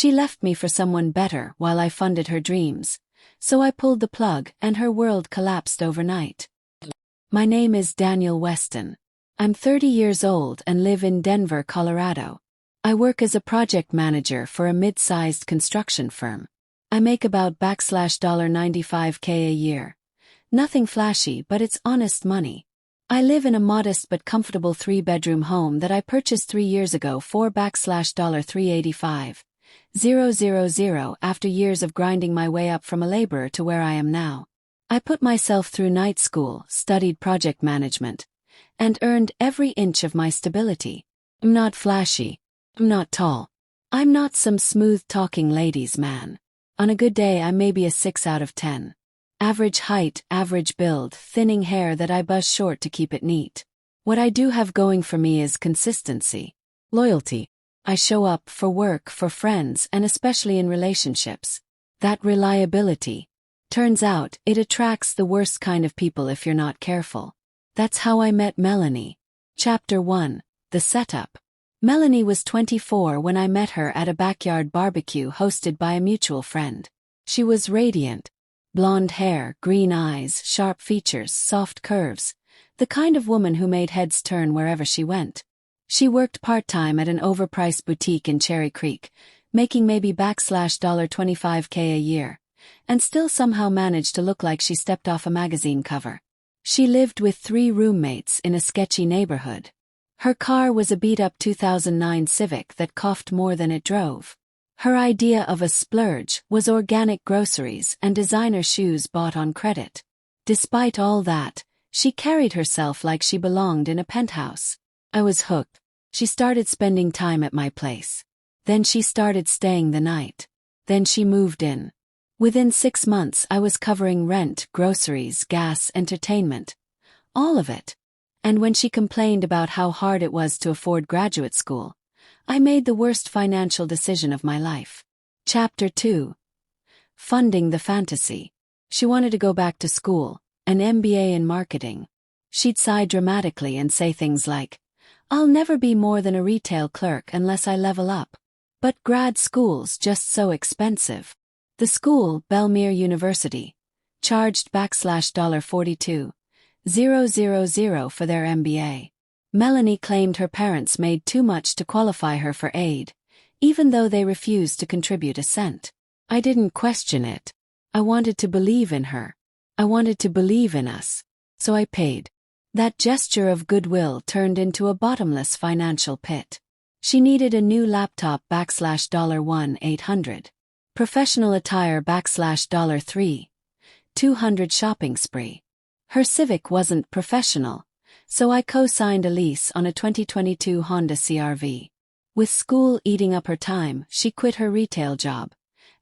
She left me for someone better while I funded her dreams, so I pulled the plug and her world collapsed overnight. My name is Daniel Weston. I'm 30 years old and live in Denver, Colorado. I work as a project manager for a mid-sized construction firm. I make about $95K a year. Nothing flashy, but it's honest money. I live in a modest but comfortable 3-bedroom home that I purchased 3 years ago for $385,000 after years of grinding my way up from a laborer to where I am now. I put myself through night school, studied project management, and earned every inch of my stability. I'm not flashy. I'm not tall. I'm not some smooth-talking ladies' man. On a good day I'm maybe a 6 out of 10. Average height, average build, thinning hair that I buzz short to keep it neat. What I do have going for me is consistency. Loyalty. I show up for work, for friends, and especially in relationships. That reliability. Turns out, it attracts the worst kind of people if you're not careful. That's how I met Melanie. Chapter 1. The Setup. Melanie was 24 when I met her at a backyard barbecue hosted by a mutual friend. She was radiant. Blonde hair, green eyes, sharp features, soft curves. The kind of woman who made heads turn wherever she went. She worked part-time at an overpriced boutique in Cherry Creek, making maybe $25K a year, and still somehow managed to look like she stepped off a magazine cover. She lived with 3 roommates in a sketchy neighborhood. Her car was a beat-up 2009 Civic that coughed more than it drove. Her idea of a splurge was organic groceries and designer shoes bought on credit. Despite all that, she carried herself like she belonged in a penthouse. I was hooked. She started spending time at my place. Then she started staying the night. Then she moved in. Within 6 months I was covering rent, groceries, gas, entertainment. All of it. And when she complained about how hard it was to afford graduate school, I made the worst financial decision of my life. Chapter 2. Funding the fantasy. She wanted to go back to school, an MBA in marketing. She'd sigh dramatically and say things like, "I'll never be more than a retail clerk unless I level up. But grad school's just so expensive." The school, Belmere University, charged $42,000 for their MBA. Melanie claimed her parents made too much to qualify her for aid, even though they refused to contribute a cent. I didn't question it. I wanted to believe in her. I wanted to believe in us. So I paid. That gesture of goodwill turned into a bottomless financial pit. She needed a new laptop $1,800. Professional attire $3,200 shopping spree. Her Civic wasn't professional, so I co-signed a lease on a 2022 Honda CR-V. With school eating up her time, she quit her retail job,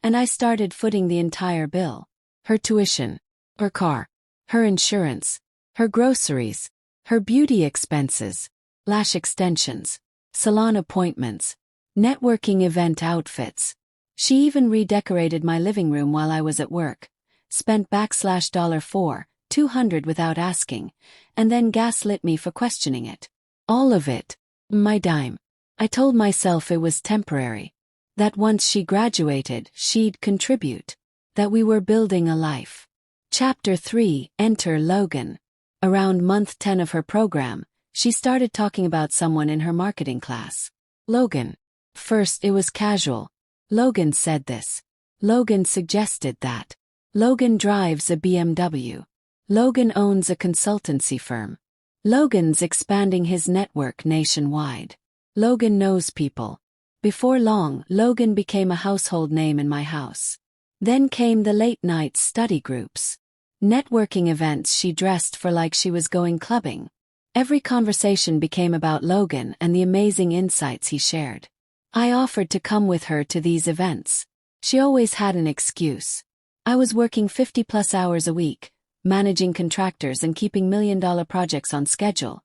and I started footing the entire bill. Her tuition, her car, her insurance, her groceries, her beauty expenses, lash extensions, salon appointments, networking event outfits. She even redecorated my living room while I was at work, spent $4,200 without asking, and then gaslit me for questioning it. All of it, my dime. I told myself it was temporary. That once she graduated, she'd contribute. That we were building a life. Chapter 3. Enter Logan. Around month 10 of her program, she started talking about someone in her marketing class. Logan. First it was casual. Logan said this. Logan suggested that. Logan drives a BMW. Logan owns a consultancy firm. Logan's expanding his network nationwide. Logan knows people. Before long, Logan became a household name in my house. Then came the late-night study groups. Networking events she dressed for like she was going clubbing. Every conversation became about Logan and the amazing insights he shared. I offered to come with her to these events. She always had an excuse. I was working 50+ hours a week, managing contractors and keeping $1 million projects on schedule.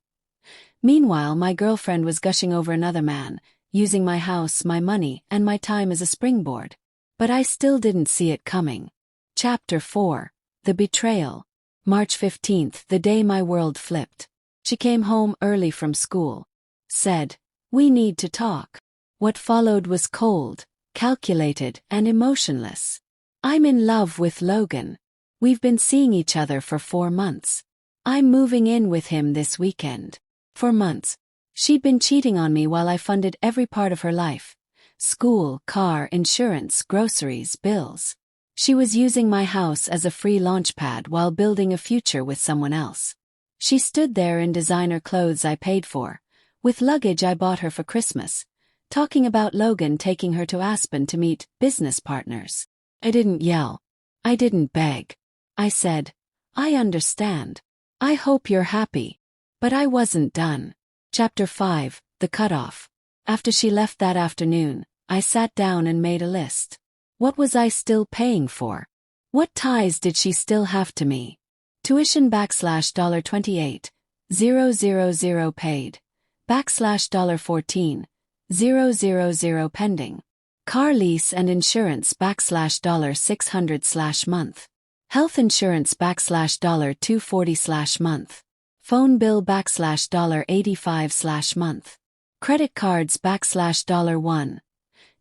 Meanwhile, my girlfriend was gushing over another man, using my house, my money, and my time as a springboard. But I still didn't see it coming. Chapter 4. The Betrayal. March 15th, the day my world flipped. She came home early from school. Said, "We need to talk." What followed was cold, calculated, and emotionless. I'm in love with Logan. We've been seeing each other for 4 months. I'm moving in with him this weekend. For months, she'd been cheating on me while I funded every part of her life. School, car, insurance, groceries, bills. She was using my house as a free launchpad while building a future with someone else. She stood there in designer clothes I paid for, with luggage I bought her for Christmas, talking about Logan taking her to Aspen to meet business partners. I didn't yell. I didn't beg. I said, I understand. I hope you're happy. But I wasn't done. Chapter 5, The Cutoff. After she left that afternoon, I sat down and made a list. What was I still paying for? What ties did she still have to me? Tuition $28,000 paid. $14,000 pending. Car lease and insurance $600 month. Health insurance $240 month. Phone bill $85 month. Credit cards $1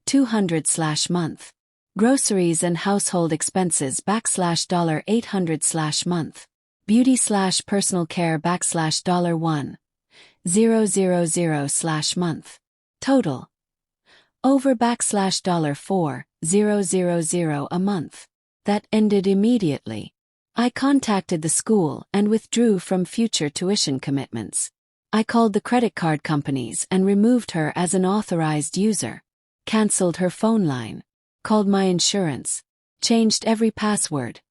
200 month. Groceries and household expenses $800 month. Beauty / personal care $1 000 month. Total. Over $4,000 a month. That ended immediately. I contacted the school and withdrew from future tuition commitments. I called the credit card companies and removed her as an authorized user. Cancelled her phone line. Called my insurance. Changed every password.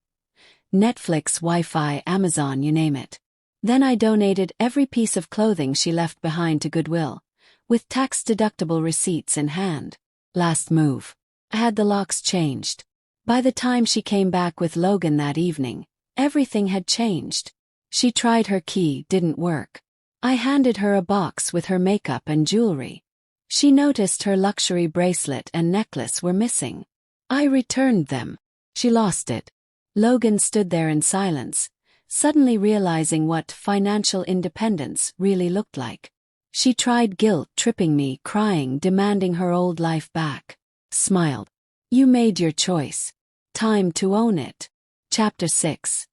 Netflix, Wi-Fi, Amazon, you name it. Then I donated every piece of clothing she left behind to Goodwill, with tax-deductible receipts in hand. Last move. I had the locks changed. By the time she came back with Logan that evening, everything had changed. She tried her key, didn't work. I handed her a box with her makeup and jewelry. She noticed her luxury bracelet and necklace were missing. I returned them. She lost it. Logan stood there in silence, suddenly realizing what financial independence really looked like. She tried guilt-tripping me, crying, demanding her old life back. Smiled. You made your choice. Time to own it. Chapter 6.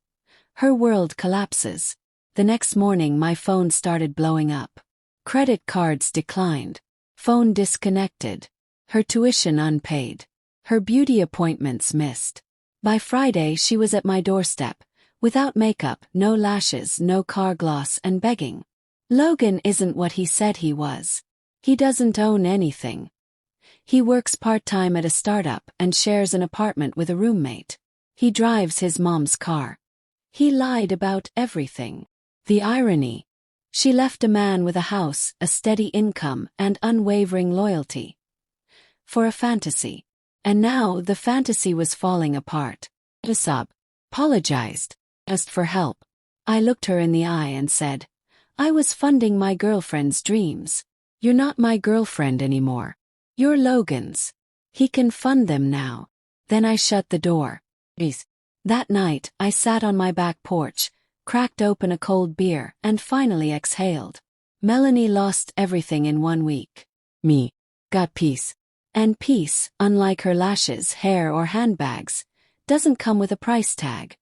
Her world collapses. The next morning my phone started blowing up. Credit cards declined. Phone disconnected. Her tuition unpaid. Her beauty appointments missed. By Friday she was at my doorstep, without makeup, no lashes, no car gloss, and begging. Logan isn't what he said he was. He doesn't own anything. He works part-time at a startup and shares an apartment with a roommate. He drives his mom's car. He lied about everything. The irony. She left a man with a house, a steady income, and unwavering loyalty. For a fantasy. And now the fantasy was falling apart. I apologized. Asked for help. I looked her in the eye and said, I was funding my girlfriend's dreams. You're not my girlfriend anymore. You're Logan's. He can fund them now. Then I shut the door. That night, I sat on my back porch, cracked open a cold beer, and finally exhaled. Melanie lost everything in 1 week. Me. Got peace. And peace, unlike her lashes, hair, or handbags, doesn't come with a price tag.